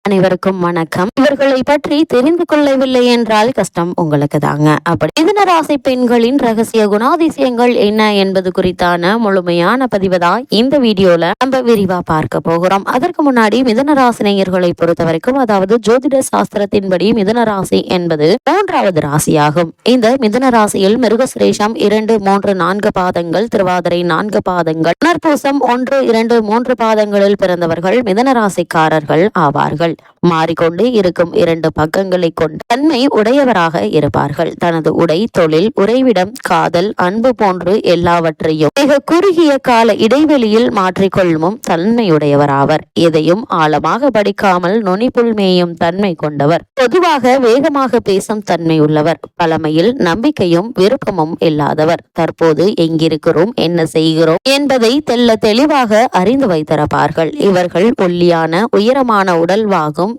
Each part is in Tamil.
அனைவருக்கும் வணக்கம். இவர்களை பற்றி தெரிந்து கொள்ளவில்லை என்றால் கஷ்டம் உங்களுக்கு தாங்க. அப்படி மிதுன ராசி பெண்களின் ரகசிய குணாதிசயங்கள் என்ன என்பது குறித்தான முழுமையான பதிவு தான் இந்த வீடியோல நம்ம விரிவா பார்க்க போகிறோம். அதற்கு முன்னாடி மிதுன ராசி நேயர்களை பொறுத்த வரைக்கும், அதாவது ஜோதிட சாஸ்திரத்தின்படி மிதுன ராசி என்பது 3வது ராசியாகும். இந்த மிதுன ராசியில் மிருகசுரேஷம் 2, 3, 4 பாதங்கள், திருவாதிரை 4 பாதங்கள், புனர்பூசம் 1, 2, 3 பாதங்களில் பிறந்தவர்கள் மிதுன ராசிக்காரர்கள் ஆவார்கள். மாறிக்கொண்டு இருக்கும் 2 பக்கங்களை கொண்ட தன்மை உடையவராக இருப்பார்கள். தனது உடை, தொழில், உறைவிடம், காதல், அன்பு போன்று எல்லாவற்றையும் மிக குறுகிய கால இடைவெளியில் மாற்றிக்கொள்ளும் தன்மையுடையவராவர். எதையும் ஆழமாக படிக்காமல் நுனிப்புல் மேயும் தன்மை கொண்டவர். பொதுவாக வேகமாக பேசும் தன்மை உள்ளவர். பழமையில் நம்பிக்கையும் விருப்பமும் இல்லாதவர். தற்போது எங்கிருக்கிறோம், என்ன செய்கிறோம் என்பதை தெல்ல தெளிவாக அறிந்து வைத்திருப்பார்கள். இவர்கள் ஒல்லியான உயரமான உடல்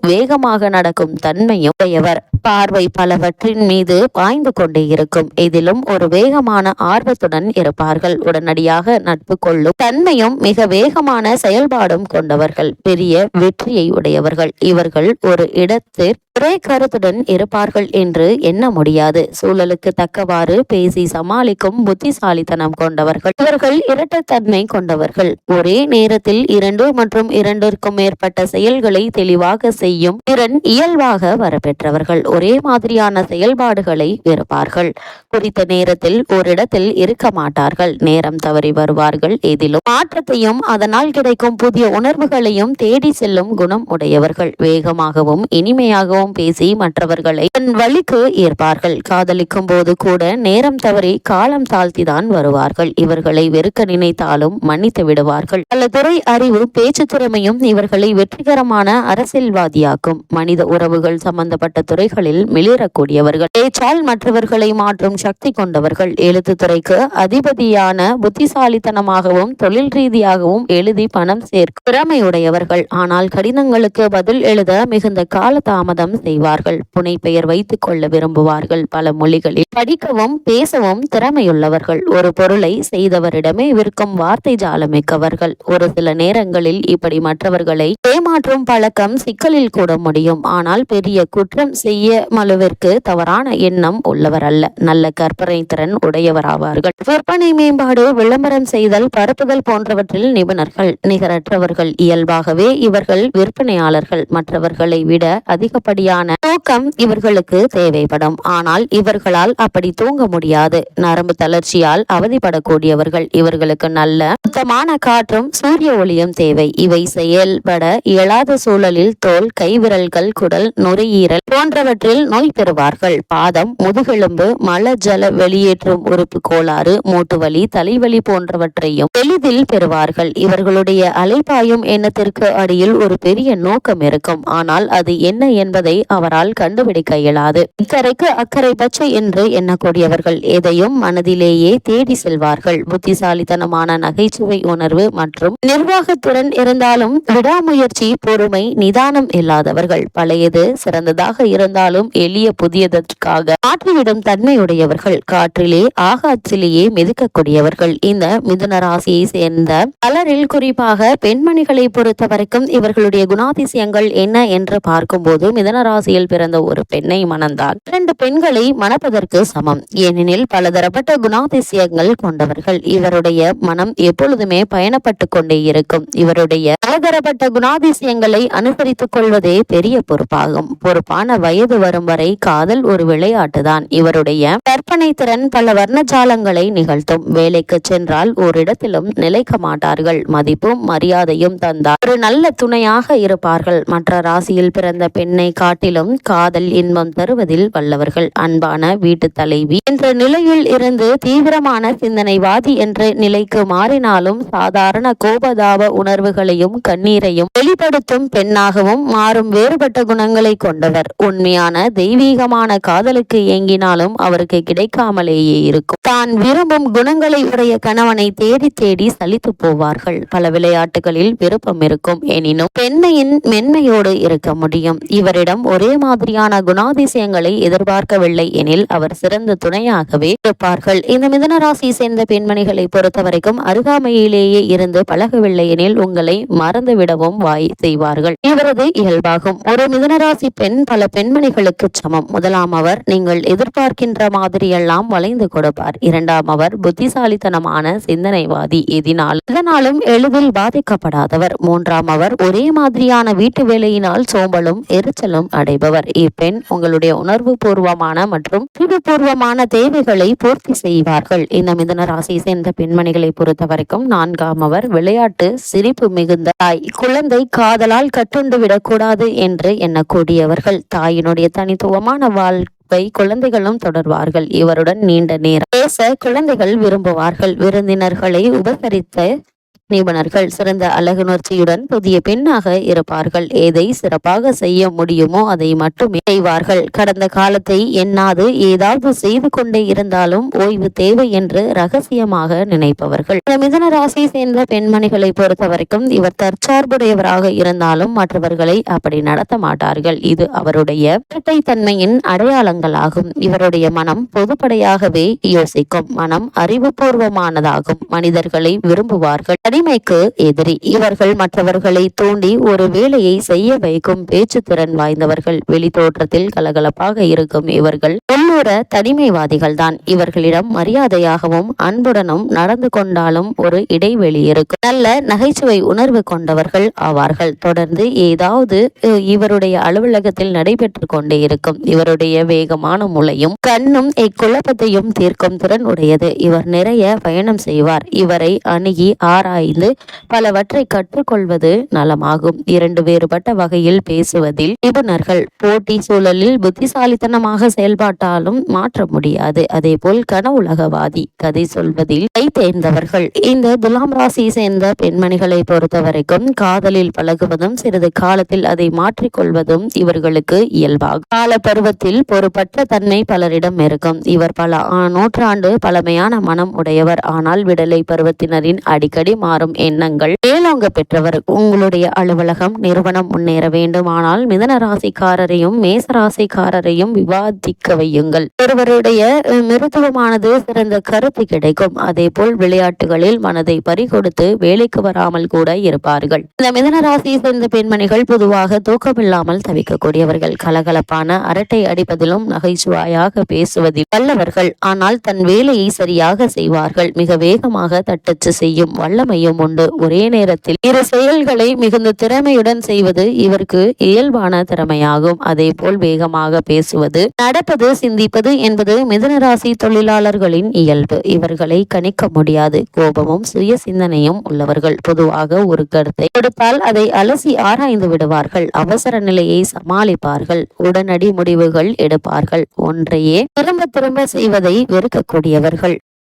வேகமாக நடக்கும் தன்மையும் உடையவர். பார்வை பலவற்றின் மீது பாய்ந்து கொண்டே இருக்கும். இதிலும் ஒரு வேகமான ஆர்வத்துடன் இருப்பார்கள். உடனடியாக நட்பு கொள்ளும் தன்மையும் மிக வேகமான செயல்பாடும் கொண்டவர்கள். பெரிய வெற்றியை உடையவர்கள். இவர்கள் ஒரு இடத்தில் ஒரே கருத்துடன் இருப்பார்கள் என்று எண்ண முடியாது. சூழலுக்கு தக்கவாறு பேசி சமாளிக்கும் புத்திசாலித்தனம் கொண்டவர்கள். இவர்கள் இரட்டைத்தன்மை கொண்டவர்கள். ஒரே நேரத்தில் 2 மற்றும் 2க்கும் மேற்பட்ட செயல்களை தெளிவாக செய்யும் திறன் இயல்பாக வரப்பெற்றவர்கள். ஒரே மாதிரியான செயல்பாடுகளை வெறுப்பார்கள். குறித்த நேரத்தில் ஓரிடத்தில் இருக்க மாட்டார்கள். நேரம் தவறி வருவார்கள். எதிலும் மாற்றத்தையும் அதனால் கிடைக்கும் புதிய உணர்வுகளையும் தேடி செல்லும் குணம் உடையவர்கள். வேகமாகவும் இனிமையாகவும் பேசி மற்றவர்களை தன் வழிக்கு ஏற்பார்கள். காதலிக்கும் போது கூட நேரம் தவறி காலம் தாழ்த்திதான் வருவார்கள். இவர்களை வெறுக்க நினைத்தாலும் மன்னித்து விடுவார்கள். பல துறை அறிவு, பேச்சு திறமையும் இவர்களை வெற்றிகரமான அரசியல்வாதியாக்கும். மனித உறவுகள் சம்பந்தப்பட்ட துறைகளில் மிளிரக்கூடியவர்கள். பேச்சால் மற்றவர்களை மாற்றும் சக்தி கொண்டவர்கள். எழுத்துத்துறைக்கு அதிபதியான புத்திசாலித்தனமாகவும் தொழில் ரீதியாகவும் எழுதி பணம் சேர்க்கும் திறமையுடையவர்கள். ஆனால் கடிதங்களுக்கு பதில் எழுத மிகுந்த கால தாமதம் செய்வார்கள். புனை பெயர் வைத்துக் கொள்ள விரும்புவார்கள். பல மொழிகளில் படிக்கவும் பேசவும் திறமையுள்ளவர்கள். ஒரு பொருளை செய்தவரிடமே விற்கும் வார்த்தை ஜாலமிக்கவர்கள். ஒரு சில நேரங்களில் இப்படி மற்றவர்களை ஏமாற்றும் பழக்கம் சிக்கலில் கூட முடியும். ஆனால் பெரிய குற்றம் செய்ய மலுவிற்கு தவறான எண்ணம் உள்ளவர் அல்ல. நல்ல கற்பனை திறன் உடையவராவார்கள். விற்பனை மேம்பாடு, விளம்பரம் செய்தல், பரப்புதல் போன்றவற்றில் நிபுணர்கள். நிகரற்றவர்கள். இயல்பாகவே இவர்கள் விற்பனையாளர்கள். மற்றவர்களை விட அதிகப்படியான தூக்கம் இவர்களுக்கு தேவைப்படும். ஆனால் இவர்களால் அப்படி தூங்க முடியாது. நரம்பு தளர்ச்சியால் அவதிப்படக்கூடியவர்கள். இவர்களுக்கு நல்ல சுத்தமான காற்றும் சூரிய ஒளியும் தேவை. இவை செயல்பட இயலாத சூழலில் தோல், கைவிரல்கள், குடல், நுரையீரல் போன்றவற்றில் நோய் பெறுவார்கள். பாதம், முதுகெலும்பு, மல ஜல வெளியேற்றும் உறுப்பு கோளாறு, மூட்டுவலி, தலைவலி போன்றவற்றையும் எளிதில் பெறுவார்கள். இவர்களுடைய அலைபாயும் எண்ணத்திற்கு அடியில் ஒரு பெரிய நோக்கம் இருக்கும். ஆனால் அது என்ன என்பதை அவரால் கண்டுபிடிக்க இயலாது. இக்கரைக்கு அக்கறை பச்சை என்று எண்ணக்கூடியவர்கள். எதையும் மனதிலேயே தேடி செல்வார்கள். புத்திசாலித்தனமான நகைச்சுவை உணர்வு மற்றும் நிர்வாகத்துடன் இருந்தாலும் விடாமுயற்சி, பொறுமை, நிதானம் இல்லாதவர்கள். பழையது சிறந்ததாக இருந்தாலும் எளிய புதியதற்காக மாற்றிவிடும் தன்மையுடையவர்கள். காற்றிலே ஆகாற்றிலேயே மிதக்கக்கூடியவர்கள். இந்த மிதுன ராசியை சேர்ந்த பலரில், குறிப்பாக பெண்மணிகளை பொறுத்த வரைக்கும் இவர்களுடைய குணாதிசயங்கள் என்ன என்று பார்க்கும்போது, மிதுன ராசியில் பிறந்த ஒரு பெண்ணை மணந்தால் 2 பெண்களை மணப்பதற்கு சமம். ஏனெனில் பலதரப்பட்ட குணாதிசயங்கள் கொண்டவர்கள். இவருடைய மனம் எப்பொழுதுமே பயணப்பட்டு கொண்டே இருக்கும். இவருடைய பலதரப்பட்ட குணாதிசயங்களை அனுசரித்துக் கொள்வதே பெரிய பொறுப்பாகும். பொறுப்பான வயது வரும் வரை காதல் ஒரு விளையாட்டுதான். இவருடைய கற்பனை திறன் பல வர்ணஜாலங்களை நிகழ்த்தும். வேலைக்கு சென்றால் ஓரிடத்திலும் நிலைக்க மாட்டார்கள். மதிப்பும் மரியாதையும் தந்தால் ஒரு நல்ல துணையாக இருப்பார்கள். மற்ற ராசியில் பிறந்த பெண்ணை காட்டிலும் காதல் இன்பம் தருவதில் வல்லவர்கள். அன்பான வீட்டு தலைவி என்ற நிலையில் இருந்து தீவிரமான சிந்தனைவாதி என்ற நிலைக்கு மாறினாலும் சாதாரண கோபதாப உணர்வுகளையும் கண்ணீரையும் வெளிப்படுத்தும் பெண்ணாகவும் மாறும் வேறுபட்ட குணங்களை கொண்டவர். உண்மையான மாதிரியான தெய்வீகமான காதலுக்கு ஏங்கினாலும் அவருக்கு கிடைக்காமலேயே இருக்கும். தான் விரும்பும் குணங்களை உடைய கணவனை தேடி தேடி சலித்து போவார்கள். பல விளையாட்டுகளில் விருப்பம் இருக்கும், எனினும் பெண்மையின் மென்மையோடு இருக்க முடியும். இவரிடம் ஒரே மாதிரியான குணாதிசயங்களை எதிர்பார்க்கவில்லை எனில் அவர் சிறந்த துணையாகவே இருப்பார்கள். இந்த மிதுன ராசி சேர்ந்த பெண்மணிகளை பொறுத்தவரைக்கும் அருகாமையிலேயே இருந்து பழகவில்லை எனில் உங்களை மறந்துவிடவும் செய்வார்கள். இவரது இயல்பாகும். ஒரு மிதுனராசி பெண் பல பெண்மணிகளுக்கு சமம். முதலாம் அவர் நீங்கள் எதிர்பார்க்கின்ற மாதிரியெல்லாம் வளைந்து கொடுப்பார். இரண்டாம் அவர் புத்திசாலித்தனமான சிந்தனைவாதி, இதனாலும் எளிதில் பாதிக்கப்படாதவர். மூன்றாம் அவர் ஒரே மாதிரியான வீட்டு வேலையினால் சோம்பலும் எரிச்சலும் அடைபவர். இப்பெண் உங்களுடைய உணர்வு பூர்வமான மற்றும் அறிவுபூர்வமான தேவைகளை பூர்த்தி செய்வார்கள். இந்த மிதுன ராசி சேர்ந்த பெண்மணிகளை பொறுத்தவரைக்கும் நான்காம் அவர் விளையாட்டு சிரிப்பு மிகுந்த தாய். குழந்தை காதலால் கட்டுண்டு விடக்கூடாது என்று எண்ணக்கூடியவர்கள். தாயினுடைய தனித்துவமான குழந்தைகளும் தொடர்வார்கள். இவருடன் நீண்ட நேரம் பேச குழந்தைகள் விரும்புவார்கள். விருந்தினர்களை உபசரித்த நிபுணர்கள். சிறந்த அழகுணர்ச்சியுடன் புதிய பெண்ணாக இருப்பார்கள். எதை சிறப்பாக செய்ய முடியுமோ அதை மட்டுமே செய்வார்கள். கடந்த காலத்தை எண்ணாது ஏதாவது செய்து கொண்டே இருந்தாலும் ஓய்வு தேவை என்று ரகசியமாக நினைப்பவர்கள். மிதுன ராசி சேர்ந்த பெண்மணிகளை பொறுத்தவரைக்கும் இவர் தற்சார்புடையவராக இருந்தாலும் மற்றவர்களை அப்படி நடத்த மாட்டார்கள். இது அவருடைய இரட்டைத்தன்மையின் அடையாளங்களாகும். இவருடைய மனம் பொதுப்படையாகவே யோசிக்கும். மனம் அறிவுபூர்வமானதாகும். மனிதர்களை விரும்புவார்கள். தனிமைக்கு எதிரி. இவர்கள் மற்றவர்களை தூண்டி ஒரு வேலையை செய்ய வைக்கும் பேச்சு திறன் வாய்ந்தவர்கள். வெளி தோற்றத்தில் கலகலப்பாக இருக்கும் இவர்கள் உள்ளூர தனிமைவாதிகள் தான். இவர்களிடம் மரியாதையாகவும் அன்புடனும் நடந்து கொண்டாலும் ஒரு இடைவெளி இருக்கும். நல்ல நகைச்சுவை உணர்வு கொண்டவர்கள் ஆவார்கள். தொடர்ந்து ஏதாவது இவருடைய அலுவலகத்தில் நடைபெற்று கொண்டே இருக்கும். இவருடைய வேகமான மூளையும் கண்ணும் இக்குழப்பத்தையும் தீர்க்கும் திறன் உடையது. இவர் நிறைய பயணம் செய்வார். இவரை அணுகி ஆராய்ந்து பலவற்றை கற்றுக்கொள்வது நலமாகும். இரண்டு வேறுபட்ட வகையில் பேசுவதில் நிபுணர்கள். போட்டி சூழலில் புத்திசாலித்தனமாக செயல்பாட்டாலும் மாற்ற முடியாது. அதே போல் கனவுலகவாதி. கதை சொல்வதில் கை தேர்ந்தவர்கள். இந்த துலாம் ராசி சேர்ந்த பெண்மணிகளை பொறுத்தவரைக்கும் காதலில் பழகுவதும் சிறிது காலத்தில் அதை மாற்றிக்கொள்வதும் இவர்களுக்கு இயல்பாகும். கால பருவத்தில் பொறுப்பற்ற தன்மை பலரிடம் இருக்கும். இவர் பல நூற்றாண்டு பழமையான மனம் உடையவர். ஆனால் விடலை பருவத்தினரின் அடிக்கடி மாறும் எண்ணங்கள் மேலோங்க பெற்றவர். உங்களுடைய அலுவலகம் நிறுவனம் முன்னேற வேண்டுமானால் மிதுன ராசிக்காரரையும் மேச ராசிக்காரரையும் விவாதிக்க வையுங்கள். ஒருவருடைய மிருதுவமானது சிறந்த கருத்து கிடைக்கும். அதே போல் விளையாட்டுகளில் மனதை பறிகொடுத்து வேலைக்கு வராமல் கூட இருப்பார்கள். இந்த மிதுன ராசியை சேர்ந்த பெண்மணிகள் பொதுவாக தூக்கமில்லாமல் தவிக்கக்கூடியவர்கள். கலகலப்பான அரட்டை அடிப்பதிலும் நகைச்சுவையாக பேசுவதில் வல்லவர்கள். ஆனால் தன் வேலையை சரியாக செய்வார்கள். மிக வேகமாக தட்டச்சு செய்யும் வல்லமையும் உண்டு. ஒரே நேரத்தில் இரு செயல்களை மிகுந்த திறமையுடன் செய்வது இவருக்கு இயல்பான திறமையாகும். அதே போல் வேகமாக பேசுவது, நடப்பது, சிந்திப்பது என்பது மிதுன ராசி தொழிலாளர்களின் இயல்பு. இவர்களை கணிக்க முடியாது. கோபமும் சுய சிந்தனையும் உள்ளவர்கள். பொதுவாக ஒரு கருத்தை கொடுத்தால் அதை அலசி ஆராய்ந்து விடுவார்கள். அவசர நிலையை சமாளிப்பார்கள். உடனடி முடிவுகள் எடுப்பார்கள். ஒன்றையே திரும்ப திரும்ப செய்வதை வெறுக்கக்கூடியவர்கள்.